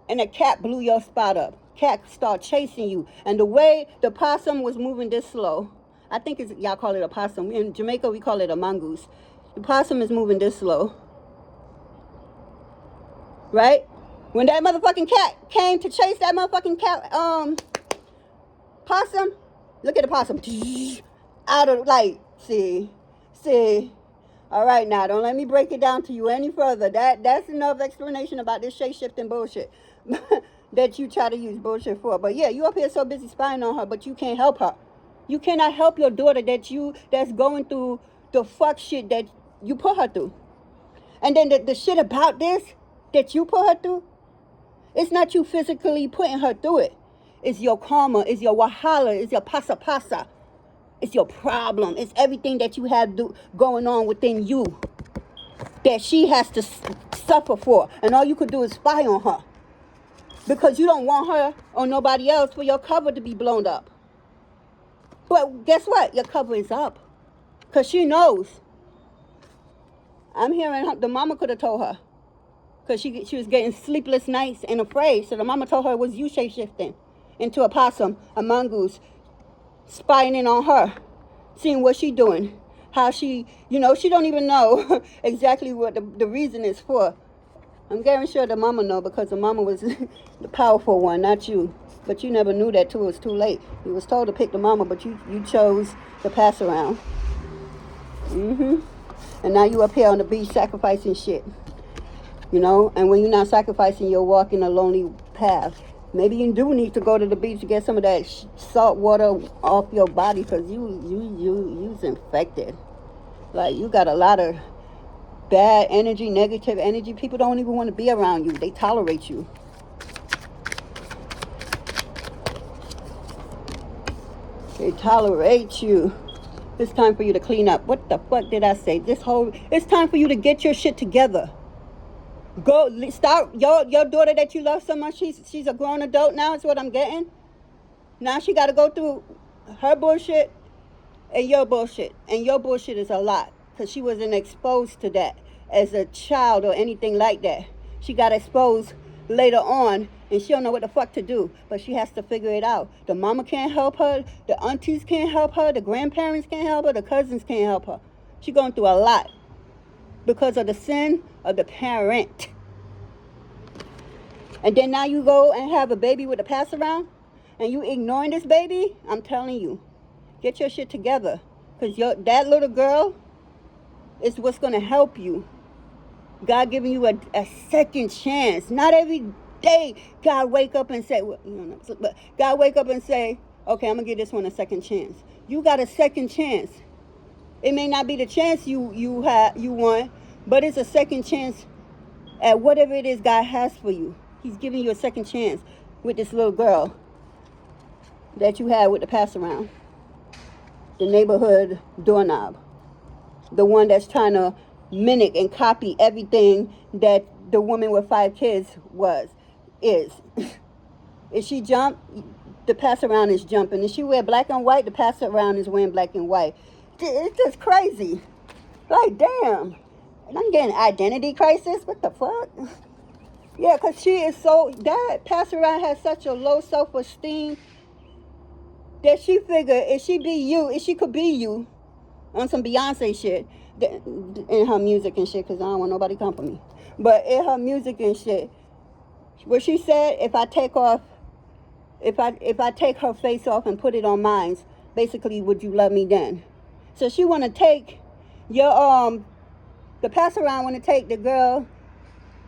And a cat blew your spot up. Cat started chasing you. And the way the possum was moving this slow, I think y'all call it a possum. In Jamaica, we call it a mongoose. The possum is moving this slow. Right? When that motherfucking cat came to chase that motherfucking cat, possum, look at the possum. Out of, like, see. All right, now, don't let me break it down to you any further. That's enough explanation about this shape-shifting bullshit that you try to use bullshit for. But yeah, you up here so busy spying on her, but you can't help her. You cannot help your daughter that's going through the fuck shit that you put her through. And then the shit about this that you put her through, it's not you physically putting her through it. It's your karma, it's your wahala, it's your pasa. It's your problem. It's everything that you have going on within you that she has to suffer for. And all you could do is spy on her. Because you don't want her or nobody else for your cover to be blown up. But guess what? Your cover is up. Because she knows. I'm hearing the mama could have told her. Because she was getting sleepless nights and afraid. So the mama told her it was you shape-shifting into a possum, a mongoose, spying in on her, seeing what she doing, how she, she don't even know exactly what the reason is for. I'm very sure the mama know, because the mama was the powerful one, not you. But you never knew that till it was too late. You was told to pick the mama, but you chose to pass around. And now you up here on the beach sacrificing shit. And when you're not sacrificing, you're walking a lonely path. Maybe you do need to go to the beach to get some of that salt water off your body, because you's infected. Like, you got a lot of bad energy, negative energy. People don't even want to be around you. They tolerate you. They tolerate you. It's time for you to clean up. What the fuck did I say? It's time for you to get your shit together. Go start your daughter that you love so much. She's a grown adult now. Is what I'm getting. Now she got to go through her bullshit and your bullshit, and your bullshit is a lot, because she wasn't exposed to that as a child or anything like that. She got exposed later on, and she don't know what the fuck to do. But she has to figure it out. The mama can't help her. The aunties can't help her. The grandparents can't help her. The cousins can't help her. She going through a lot because of the sin of the parent. And then now you go and have a baby with a pass around, and you ignoring this baby. I'm telling you, get your shit together, because that little girl is what's going to help you. God giving you a second chance. Not every day God wake up and say, but God wake up and say, okay, I'm going to give this one a second chance. You got a second chance. It may not be the chance you want, but it's a second chance at whatever it is God has for you. He's giving you a second chance with this little girl that you had with the pass around. The neighborhood doorknob. The one that's trying to mimic and copy everything that the woman with 5 kids is. If she jump, the pass around is jumping. If she wear black and white, the pass around is wearing black and white. It's just crazy. Like, damn. And I'm getting identity crisis. What the fuck? Yeah, because she is that pass around has such a low self-esteem that she figured if she could be you on some Beyonce shit, in her music and shit, because I don't want nobody come for me. But in her music and shit, what she said, if I take her face off and put it on mine, basically, would you love me then? So she want to take your, the pass around want to take the girl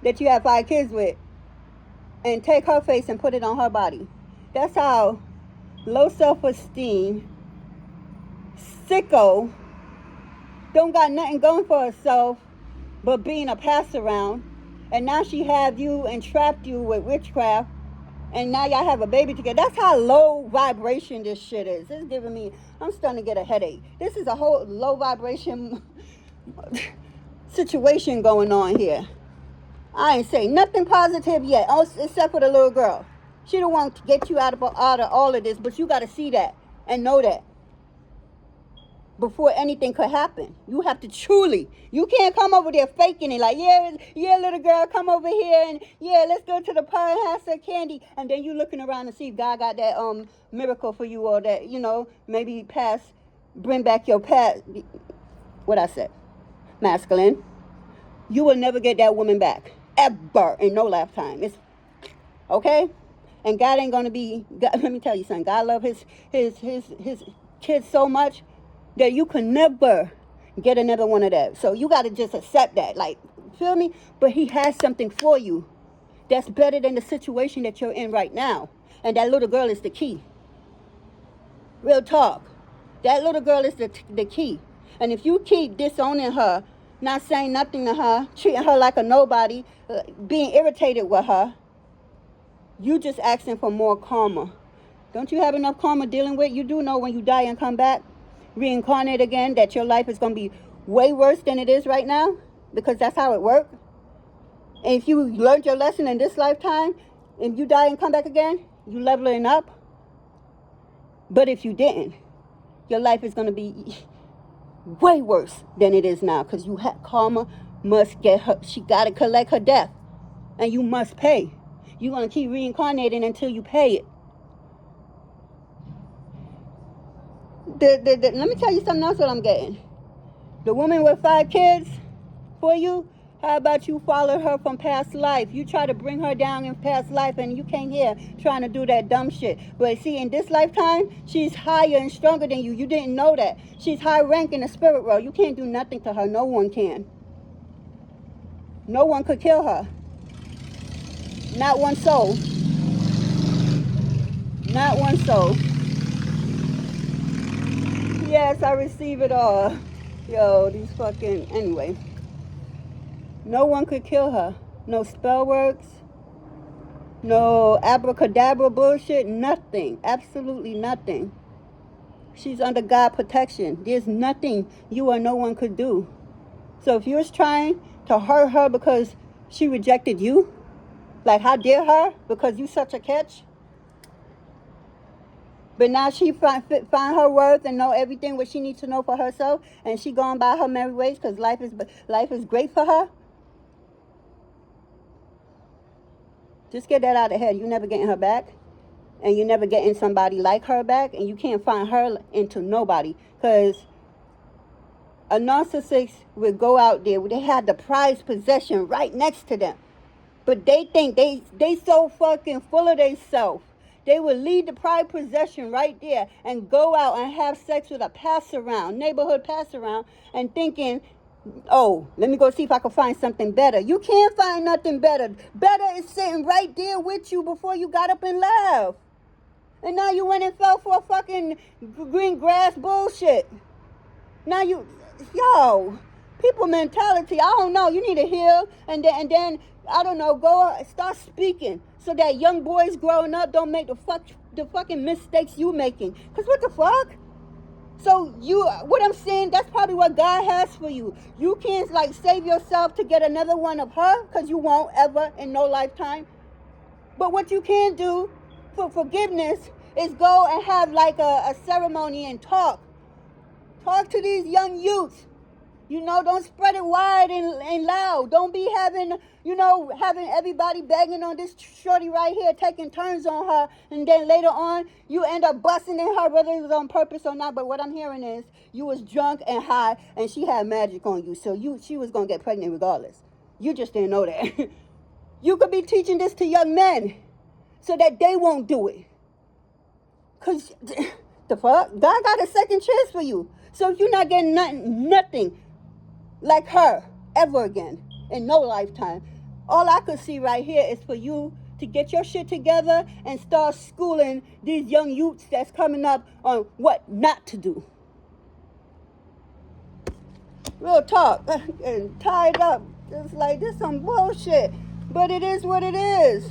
that you have 5 kids with and take her face and put it on her body. That's how low self-esteem, sicko, don't got nothing going for herself but being a pass around. And now she have you and trapped you with witchcraft, and now y'all have a baby together. That's how low vibration this shit is. It's giving me, I'm starting to get a headache. This is a whole low vibration situation going on here. I ain't say nothing positive yet, except for the little girl. She don't want to get you out of all of this, but you got to see that and know that. before anything could happen. You have to truly, you can't come over there faking it like, yeah, little girl, come over here and yeah, let's go to the park and have some candy. And then you looking around to see if God got that miracle for you, or that, you know, maybe bring back your past, what I said, masculine. You will never get that woman back, ever, in no lifetime. It's okay? And God ain't gonna be, God, let me tell you something, God love his kids so much that you can never get another one of that. So you got to just accept that, like, feel me? But he has something for you that's better than the situation that you're in right now. And that little girl is the key. Real talk. That little girl is the key. And if you keep disowning her, not saying nothing to her, treating her like a nobody, being irritated with her, you just asking for more karma. Don't you have enough karma dealing with? You do know when you die and come back, reincarnate again, that your life is going to be way worse than it is right now, because that's how it works. And if you learned your lesson in this lifetime, and you die and come back again, you leveling up. But if you didn't, your life is going to be way worse than it is now, because you have karma must get her. She got to collect her death, and you must pay. You're going to keep reincarnating until you pay it. Let me tell you something else what I'm getting. The woman with 5 kids for you, how about you follow her from past life? You try to bring her down in past life and you came here trying to do that dumb shit. But see, in this lifetime, she's higher and stronger than you. You didn't know that. She's high rank in the spirit world. You can't do nothing to her. No one can. No one could kill her. Not one soul. Not one soul. Yes, I receive it all. Yo, these fucking... Anyway. No one could kill her. No spell works. No abracadabra bullshit. Nothing. Absolutely nothing. She's under God protection. There's nothing you or no one could do. So if you're trying to hurt her because she rejected you, like how dare her because you such a catch? But now she find her worth and know everything what she needs to know for herself, and she going by her merry ways because life is great for her. Just get that out of head. You never getting her back, and you never getting somebody like her back, and you can't find her into nobody, because a narcissist would go out there where they had the prized possession right next to them, but they think they so fucking full of themselves. They would leave the pride possession right there and go out and have sex with a pass-around, neighborhood pass-around, and thinking, oh, let me go see if I can find something better. You can't find nothing better. Better is sitting right there with you before you got up and left. And now you went and fell for a fucking green grass bullshit. Now yo, people mentality, I don't know. You need to heal and then I don't know, go start speaking so that young boys growing up don't make the fucking mistakes you making. Cause what the fuck? So what I'm saying, that's probably what God has for you. You can't like save yourself to get another one of her, cause you won't ever in no lifetime. But what you can do for forgiveness is go and have like a ceremony and talk. Talk to these young youths. You know, don't spread it wide and loud. Don't be having everybody begging on this shorty right here, taking turns on her. And then later on, you end up busting in her, whether it was on purpose or not. But what I'm hearing is you was drunk and high, and she had magic on you. So she was going to get pregnant regardless. You just didn't know that. You could be teaching this to young men so that they won't do it. Because the fuck? God got a second chance for you. So if you're not getting nothing like her ever again in no lifetime, all I could see right here is for you to get your shit together and start schooling these young youths that's coming up on what not to do. Real talk. And tied up. It's like this some bullshit. But it is what it is.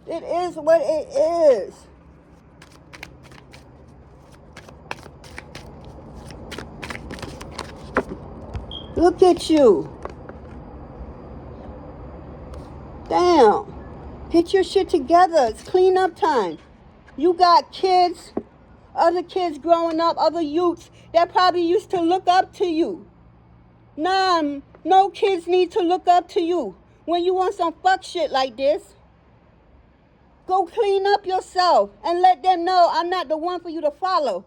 It is what it is. Look at you. Damn. Get your shit together. It's clean up time. You got kids Other kids growing up, other youths that probably used to look up to you. Nah, no kids need to look up to you. When you want some fuck shit like this, go clean up yourself and let them know I'm not the one for you to follow.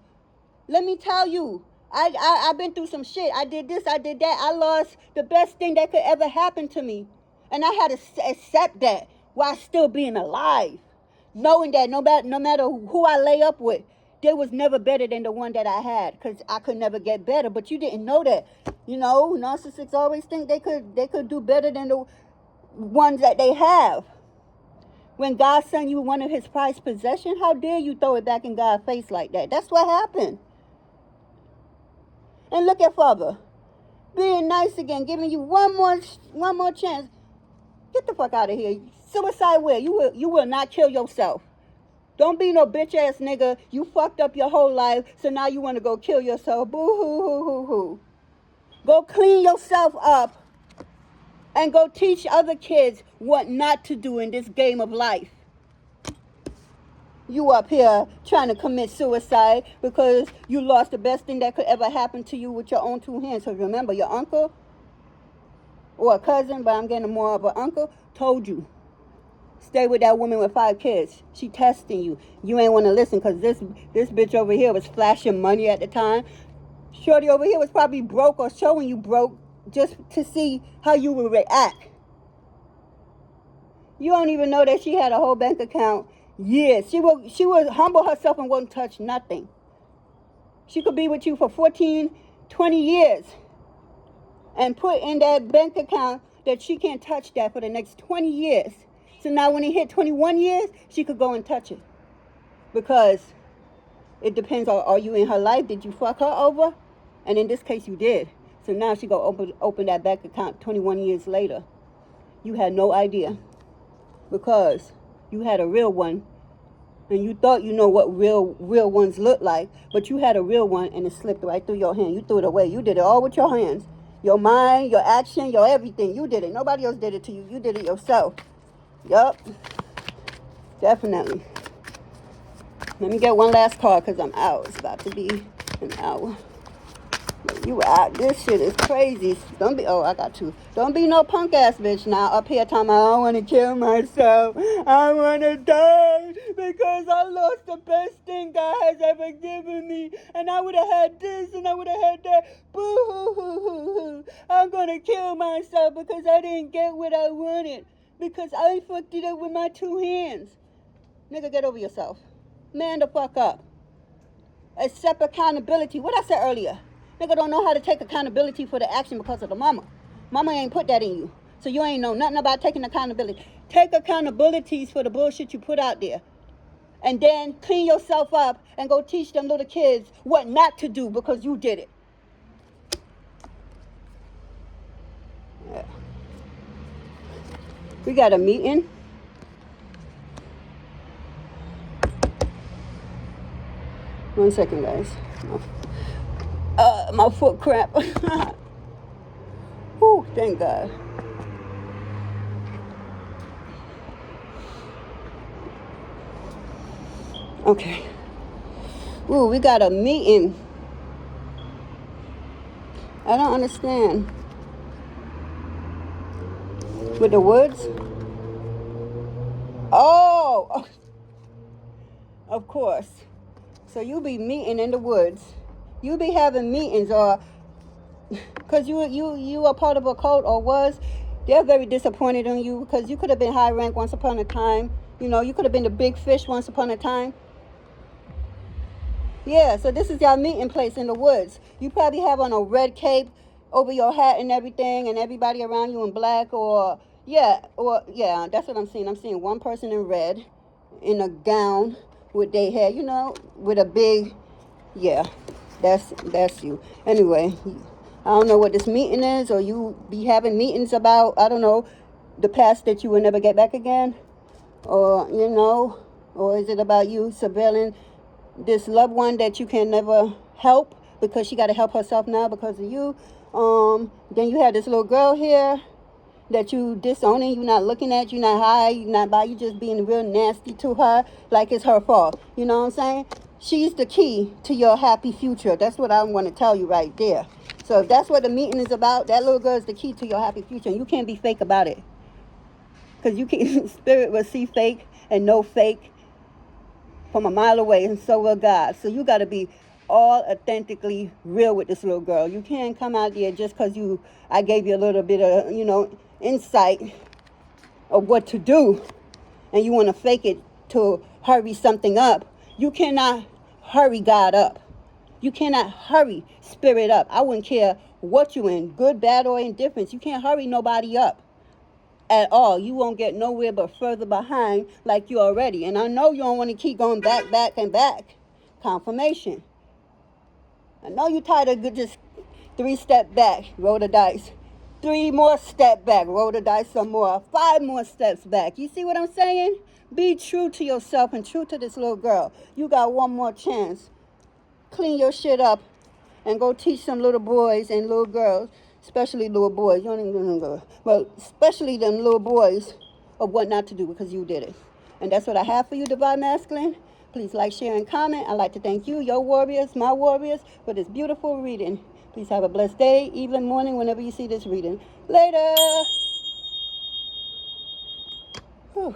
Let me tell you, I've been through some shit. I did this, I did that. I lost the best thing that could ever happen to me. And I had to accept that while still being alive. Knowing that no matter who I lay up with, they was never better than the one that I had, because I could never get better. But you didn't know that. You know, narcissists always think they could do better than the ones that they have. When God sent you one of his prized possessions, how dare you throw it back in God's face like that? That's what happened. And look at Father, being nice again, giving you one more chance. Get the fuck out of here. Suicide where? You will not kill yourself. Don't be no bitch ass nigga. You fucked up your whole life, so now you want to go kill yourself. Boo hoo hoo hoo hoo. Go clean yourself up and go teach other kids what not to do in this game of life. You up here trying to commit suicide because you lost the best thing that could ever happen to you with your own two hands. So remember, your uncle or a cousin, but I'm getting more of an uncle, told you, stay with that woman with 5 kids. She testing you. You ain't want to listen because this bitch over here was flashing money at the time. Shorty over here was probably broke or showing you broke just to see how you would react. You don't even know that she had a whole bank account. Yes, she would humble herself and won't touch nothing. She could be with you for 14, 20 years and put in that bank account that she can't touch that for the next 20 years. So now when it hit 21 years, she could go and touch it. Because it depends on, are you in her life? Did you fuck her over? And in this case, you did. So now she go open that bank account 21 years later. You had no idea. Because you had a real one, and you thought you know what real ones look like, but you had a real one, and it slipped right through your hand. You threw it away. You did it all with your hands. Your mind, your action, your everything. You did it. Nobody else did it to you. You did it yourself. Yup. Definitely. Let me get one last card because I'm out. It's about to be an hour. You out. This shit is crazy. Don't be, I got two. Don't be no punk ass bitch now up here talking about I don't want to kill myself. I want to die because I lost the best thing God has ever given me. And I would have had this and I would have had that. Boo hoo hoo hoo hoo. I'm going to kill myself because I didn't get what I wanted. Because I fucked it up with my 2 hands. Nigga, get over yourself. Man the fuck up. Accept accountability. What I said earlier. Nigga don't know how to take accountability for the action because of the mama. Mama ain't put that in you. So you ain't know nothing about taking accountability. Take accountabilities for the bullshit you put out there. And then clean yourself up and go teach them little kids what not to do because you did it. Yeah. We got a meeting. One second, guys. My foot cramp. Whew, thank God. Okay. Ooh, we got a meeting. I don't understand. With the woods? Oh! Of course. So you be meeting in the woods. You be having meetings, or because you are part of a cult or was. They're very disappointed in you because you could have been high rank once upon a time. You know, you could have been the big fish once upon a time. Yeah, so this is your meeting place in the woods. You probably have on a red cape over your hat and everything, and everybody around you in black, yeah, that's what I'm seeing. I'm seeing one person in red in a gown with their hair, you know, with a big, yeah. That's you. Anyway, I don't know what this meeting is, or you be having meetings about, I don't know, the past that you will never get back again, or, you know, or is it about you surveilling this loved one that you can never help because she got to help herself now because of you. Then you have this little girl here that you disowning, you not looking at, you not high, you not by, you just being real nasty to her like it's her fault. You know what I'm saying? She's the key to your happy future. That's what I want to tell you right there. So if that's what the meeting is about, that little girl is the key to your happy future. And you can't be fake about it. Because you can, spirit will see fake and know fake from a mile away, and so will God. So you got to be all authentically real with this little girl. You can't come out there just because I gave you a little bit of, insight of what to do, and you want to fake it to hurry something up. You cannot hurry God up. You cannot hurry spirit up. I wouldn't care what you in, good, bad, or indifference. You can't hurry nobody up at all. You won't get nowhere but further behind like you already. And I know you don't want to keep going back, and back. Confirmation. I know you're tired of just 3 step back, roll the dice. 3 more step back, roll the dice some more. 5 more steps back. You see what I'm saying? Be true to yourself and true to this little girl. You got one more chance. Clean your shit up and go teach some little boys and little girls, especially little boys. You don't even know, but especially them little boys of what not to do because you did it. And that's what I have for you, Divine Masculine. Please like, share, and comment. I'd like to thank you, your warriors, my warriors, for this beautiful reading. Please have a blessed day, evening, morning, whenever you see this reading. Later. Whew.